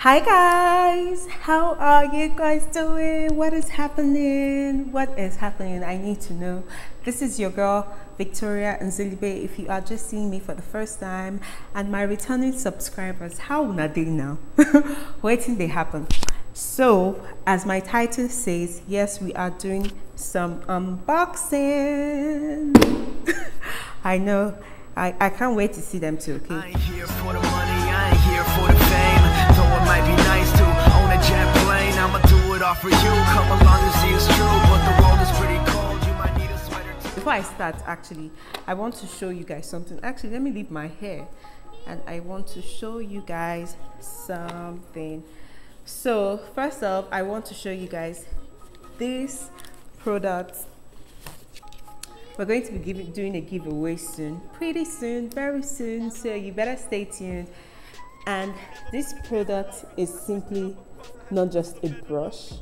Hi guys, how are you guys doing? What is happening? What is happening? I need to know. This is your girl Victoria Nzilibe. If you are just seeing me for the first time, and my returning subscribers, how are they now? Waiting they happen. So as my title says, yes, we are doing some unboxing. I know, I can't wait to see them too. Okay, I ain't here for the money, I ain't here for the fame. Though it might be nice to own a jet plane, I'ma do it all for you. Come along and see it's true, but the world is pretty cold. You might need a sweater too. before I start, actually, I want to show you guys something. Actually, let me leave my hair, and I want to show you guys something. So first off, I want to show you guys this product. We're going to be doing a giveaway soon, pretty soon, very soon, so you better stay tuned. And this product is simply not just a brush.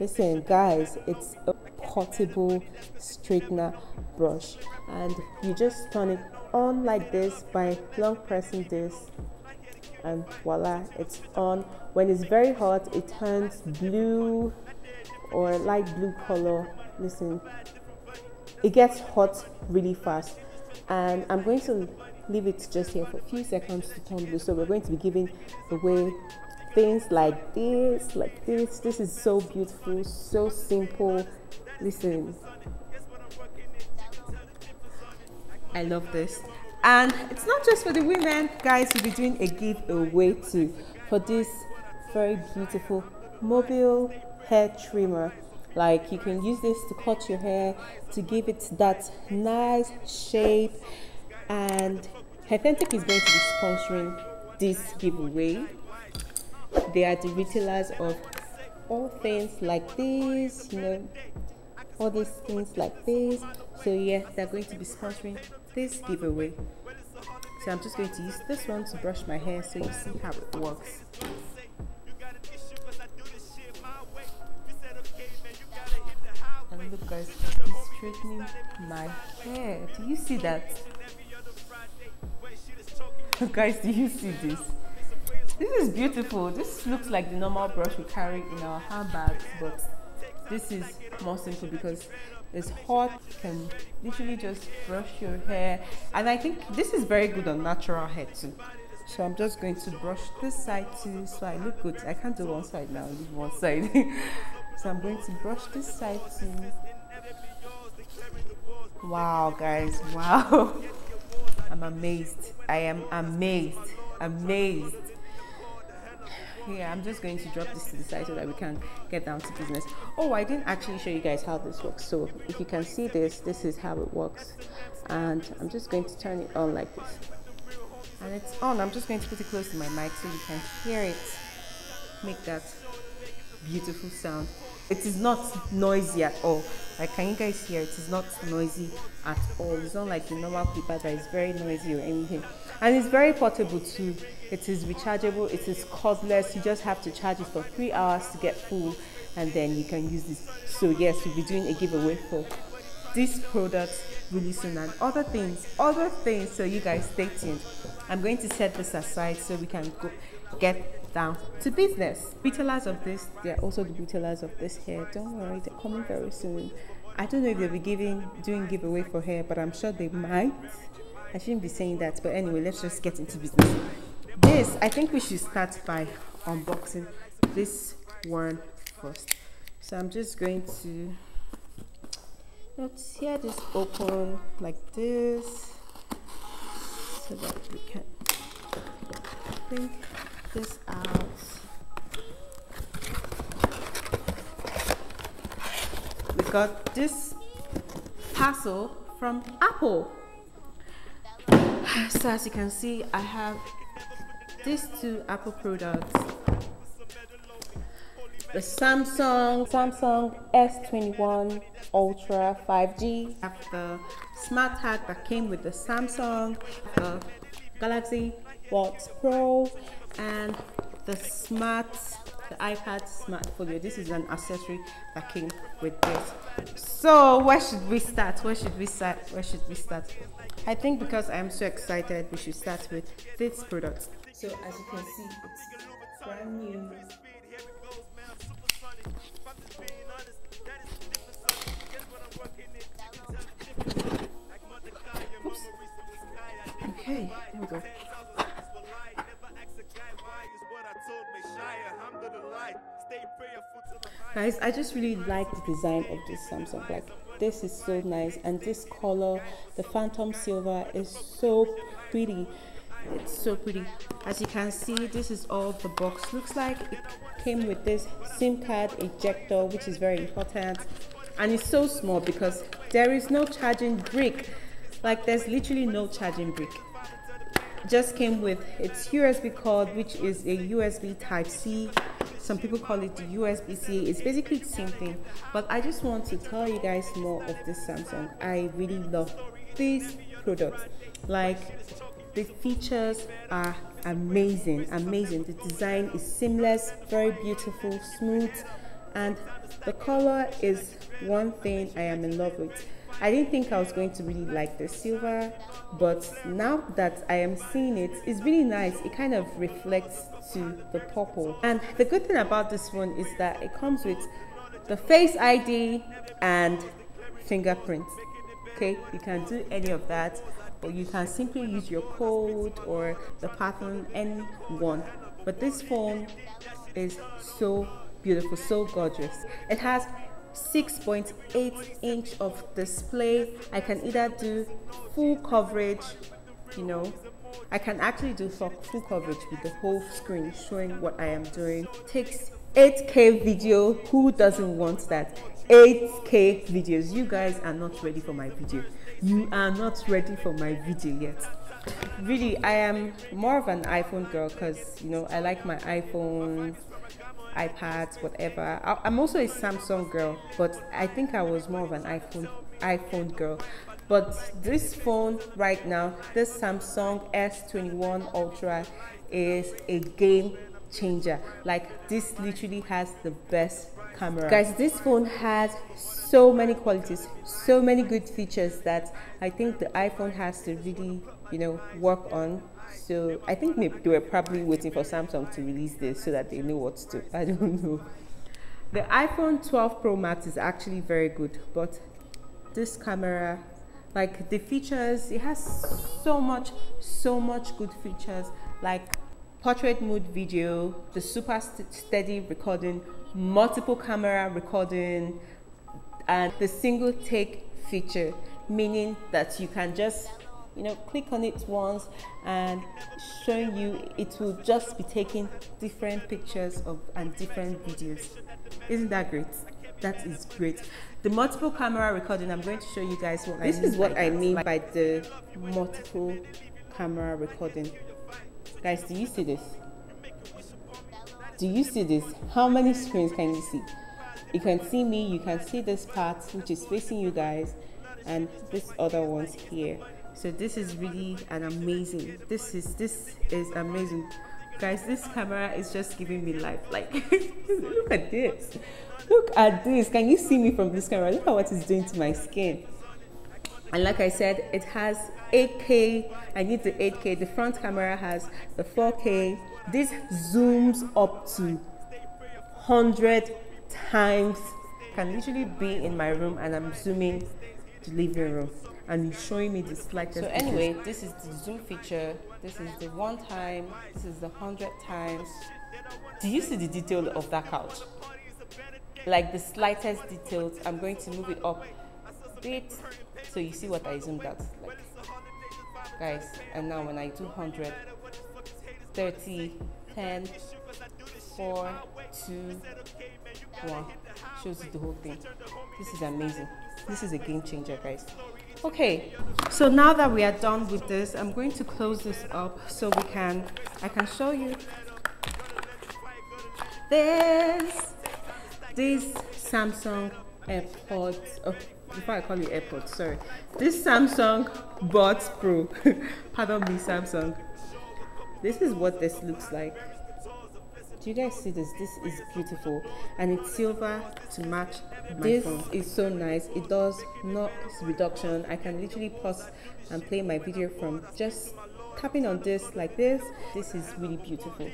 Listen guys, it's a portable straightener brush, and you just turn it on like this by long pressing this, and voila, it's on. When it's very hot, it turns blue or light blue color. Listen, it gets hot really fast, and I'm going to leave it just here for a few seconds to turn blue. So we're going to be giving away things like this, This is so beautiful, so simple. Listen, I love this. And it's not just for the women, guys. We'll be doing a giveaway too for this very beautiful mobile hair trimmer. Like, you can use this to cut your hair, to give it that nice shape. And Authentic is going to be sponsoring this giveaway. They are the retailers of all things like this, you know, all these things like this. So yeah, they're going to be sponsoring this giveaway. So I'm just going to use this one to brush my hair so you see how it works. And look guys, it's straightening my hair. Do you see that? Guys, do you see this? This is beautiful. This looks like the normal brush we carry in our handbags, but this is more simple because it's hot. You can literally just brush your hair, and I think this is very good on natural hair too. So I'm just going to brush this side too, so I look good. I can't do one side now, leave one side. So I'm going to brush this side too. Wow guys, wow. I'm amazed. I am amazed. Yeah, I'm just going to drop this to the side so that we can get down to business. Oh, I didn't actually show you guys how this works. So if you can see this, this is how it works. And I'm just going to turn it on like this. And it's on. I'm just going to put it close to my mic so you can hear it make that beautiful sound. It is not noisy at all. Like, can you guys hear? It is not noisy at all. It's not like the normal clipper that is very noisy or anything. And it's very portable too. It is rechargeable. It is cordless. You just have to charge it for 3 hours to get full, and then you can use this. So yes, we'll be doing a giveaway for this product really soon, and other things. So you guys stay tuned. I'm going to set this aside so we can go get down to business. Retailers of this, they're also the retailers of this hair. Don't worry, they're coming very soon. I don't know if they'll be doing giveaway for hair, but I'm sure they might. I shouldn't be saying that, but anyway, let's just get into business. This, I think we should start by unboxing this one first. So I'm just going to, let's tear this open like this so that we can take this out. We got this parcel from Apple. So as you can see, I have these two Apple products. The Samsung S21 Ultra 5G. I have the smart tag that came with the Samsung, the Galaxy Buds Pro, and the iPad Smart Folio. This is an accessory that came with this. So where should we start? I think because I am so excited, we should start with this product. So as you can see, it's brand new. Oops. Okay, there we go. Guys, I just really like the design of this Samsung. Like, this is so nice, and this color, the phantom silver, is so pretty. It's so pretty. As you can see, this is all the box looks like. It came with this SIM card ejector, which is very important, and it's so small because there is no charging brick. Like, there's literally no charging brick. Just came with its USB cord, which is a USB Type-C. Some people call it the USB-C. It's basically the same thing, but I just want to tell you guys more of this Samsung. I really love this product. Like, the features are amazing. The design is seamless, very beautiful, smooth, and the color is one thing I am in love with. I didn't think I was going to really like the silver, but now that I am seeing it, it's really nice. It kind of reflects to the purple. And the good thing about this phone is that it comes with the Face ID and fingerprint. Okay, you can do any of that, or you can simply use your code or the pattern, any one. But this phone is so beautiful, so gorgeous. It has 6.8 inch of display. I can either do full coverage, you know, I can actually do full coverage with the whole screen showing what I am doing. Takes 8K video. Who doesn't want that? 8K videos. You guys are not ready for my video. You are not ready for my video yet. Really, I am more of an iPhone girl because, you know, I like my iPhone, iPads, whatever. I'm also a Samsung girl, but I think I was more of an iPhone girl. But this phone right now, this Samsung S21 Ultra, is a game changer. Like, this literally has the best camera. Guys, this phone has so many qualities, so many good features that I think the iPhone has to really, you know, work on. So I think maybe they were probably waiting for Samsung to release this so that they know what to do. I don't know. The iPhone 12 Pro Max is actually very good, but this camera, like the features, it has so much good features, like portrait mode video, the super steady recording, multiple camera recording, and the single take feature, meaning that you can just, you know, click on it once and showing you, it will just be taking different pictures of and different videos. Isn't that great? That is great. The multiple camera recording, I'm going to show you guys what this is what I mean by the multiple camera recording. Guys, do you see this? Do you see this? How many screens can you see? You can see me, you can see this part which is facing you guys, and this other one's here. So this is really an amazing, this is amazing. Guys, this camera is just giving me life. Like, look at this. Look at this. Can you see me from this camera? Look at what it's doing to my skin. And like I said, it has 8K. I need the 8K. The front camera has the 4K. This zooms up to 100 times. I can literally be in my room and I'm zooming the living room and showing me the slightest. So anyway, this is the zoom feature. This is the 1 time. This is the 100 times. Do you see the detail of that couch? Like the slightest details. I'm going to move it up a bit so you see what I zoomed out. Like, guys, and now when I do 100, 30, 10, 4, 2, 1, shows you the whole thing. This is amazing. This is a game changer, guys. Okay, so now that we are done with this, I'm going to close this up so I can show you this Samsung AirPods. Oh, before I call it AirPods, sorry. This Samsung Buds Pro. Pardon me, Samsung. This is what this looks like. Do you guys see this? This is beautiful, and it's silver to match my phone. This is so nice. It does noise reduction. I can literally pause and play my video from just tapping on this like this, this is really beautiful.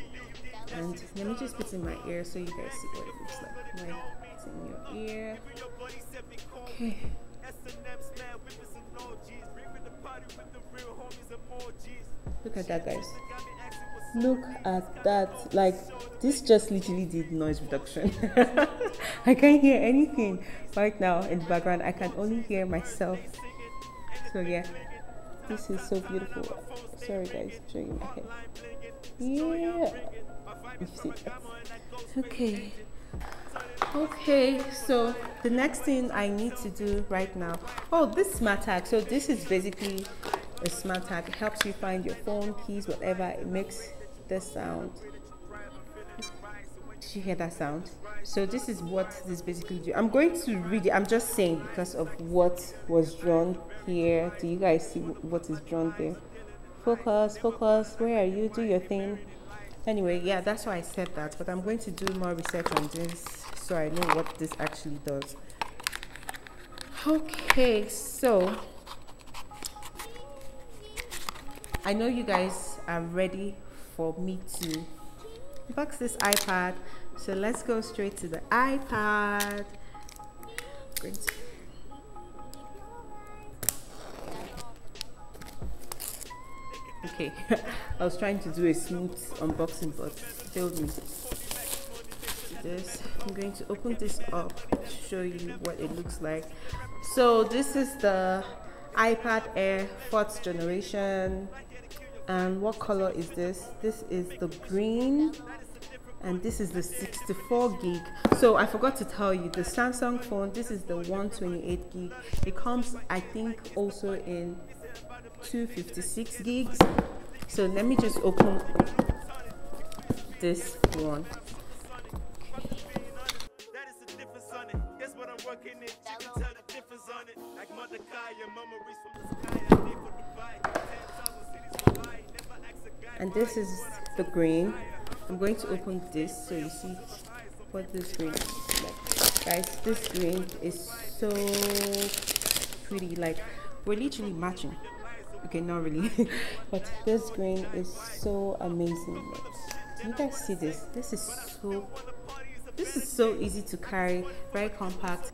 And let me just put it in my ear so you guys see what it looks like. Right, it's in your ear. Okay. Look at that, guys. Look at that. Like, this just literally did noise reduction. I can't hear anything right now in the background. I can only hear myself. So yeah, this is so beautiful. Sorry guys, I'm showing you my head. Yeah, you see that? Okay, so the next thing I need to do right now, oh, this smart tag. So this is basically a smart tag. It helps you find your phone, keys, whatever. It makes this sound. Did you hear that sound? So this is what this basically do. I'm going to read it. I'm just saying because of what was drawn here. Do you guys see what is drawn there? Focus, focus. Where are you? Do your thing. Anyway, yeah, that's why I said that. But I'm going to do more research on this so I know what this actually does. Okay, so I know you guys are ready for me to unbox this iPad. So let's go straight to the iPad. Okay, I was trying to do a smooth unboxing, but failed me. This, I'm going to open this up to show you what it looks like. So this is the iPad Air 4th generation. And what color is this? This is the green, and this is the 64 gig. So I forgot to tell you, the Samsung phone, this is the 128 gig. It comes, I think, also in 256 gigs. So let me just open this one. And this is the green. I'm going to open this so you see what this green is like. Guys, this green is so pretty. Like, we're literally matching. Okay, not really. But this green is so amazing. Like, do you guys see this? This is so easy to carry, very compact.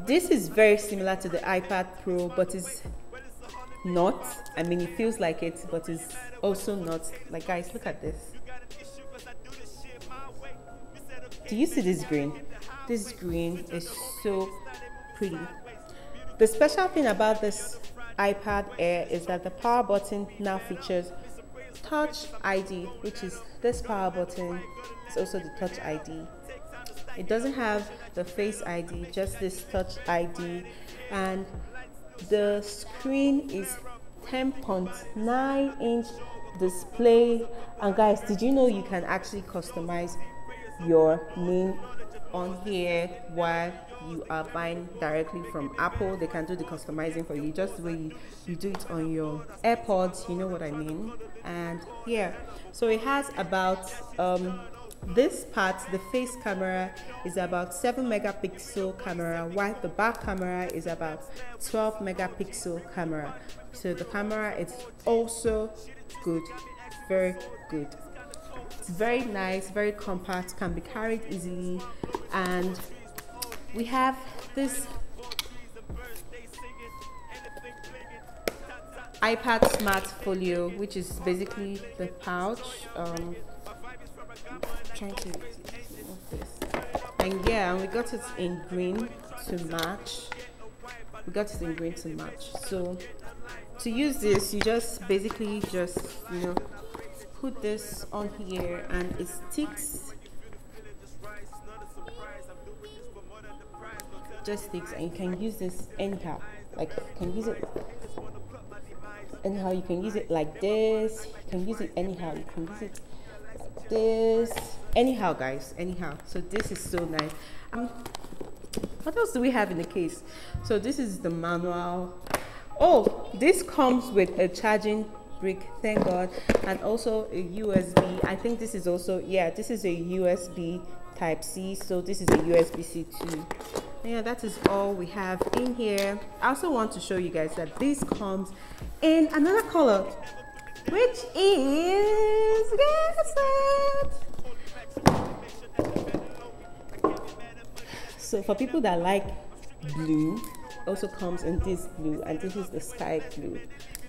This is very similar to the iPad Pro, but it's not. I mean, it feels like it, but it's also not. Like, guys, look at this. Do you see this green? This green is so pretty. The special thing about this iPad Air is that the power button now features Touch ID, which is this power button. It's also the Touch ID. It doesn't have the Face ID, just this Touch ID. And the screen is 10.9-inch display. And guys, did you know you can actually customize your name on here while you are buying directly from Apple? They can do the customizing for you just the way you do it on your AirPods, you know what I mean. And yeah, so it has about this part, the face camera is about 7 megapixel camera, while the back camera is about 12 megapixel camera. So the camera is also good, very good. It's very nice, very compact, can be carried easily. And we have this iPad Smart Folio, which is basically the pouch. Trying to move this. And yeah, and we got it in green to match. So to use this, you just basically put this on here and it sticks. Just sticks, and you can use this anyhow. Like, you can use it anyhow. You can use it like this. You can use it anyhow. You can use it like this. Anyhow, guys. Anyhow. So this is so nice. What else do we have in the case? So this is the manual. Oh, this comes with a charging brick, thank God, and also a USB. I think this is also, yeah, this is a USB Type-C. So this is a USB-C too. Yeah, that is all we have in here. I also want to show you guys that this comes in another color. which is, guess it. So for people that like blue, also comes in this blue, and this is the sky blue.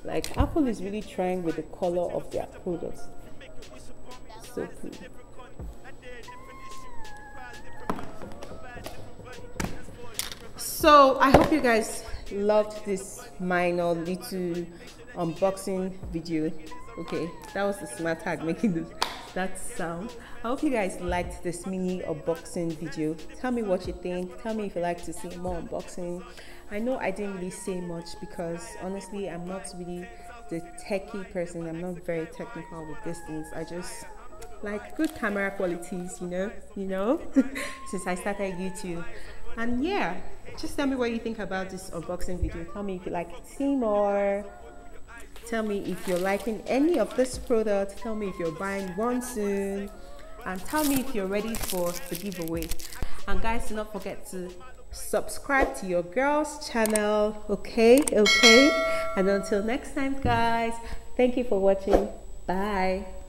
Like Apple is really trying with the color of their products. So cool. So I hope you guys loved this minor little unboxing video. Okay, that was the smart tag making that sound. I hope you guys liked this mini unboxing video. Tell me what you think. Tell me if you like to see more unboxing. I know I didn't really say much because honestly I'm not really the techie person. I'm not very technical with these things. I just like good camera qualities, you know since I started YouTube. And yeah, just tell me what you think about this unboxing video. Tell me if you like to see more. Tell me if you're liking any of this product. Tell me if you're buying one soon, and tell me if you're ready for the giveaway. And guys, do not forget to subscribe to your girl's channel. Okay, and until next time guys, thank you for watching. Bye.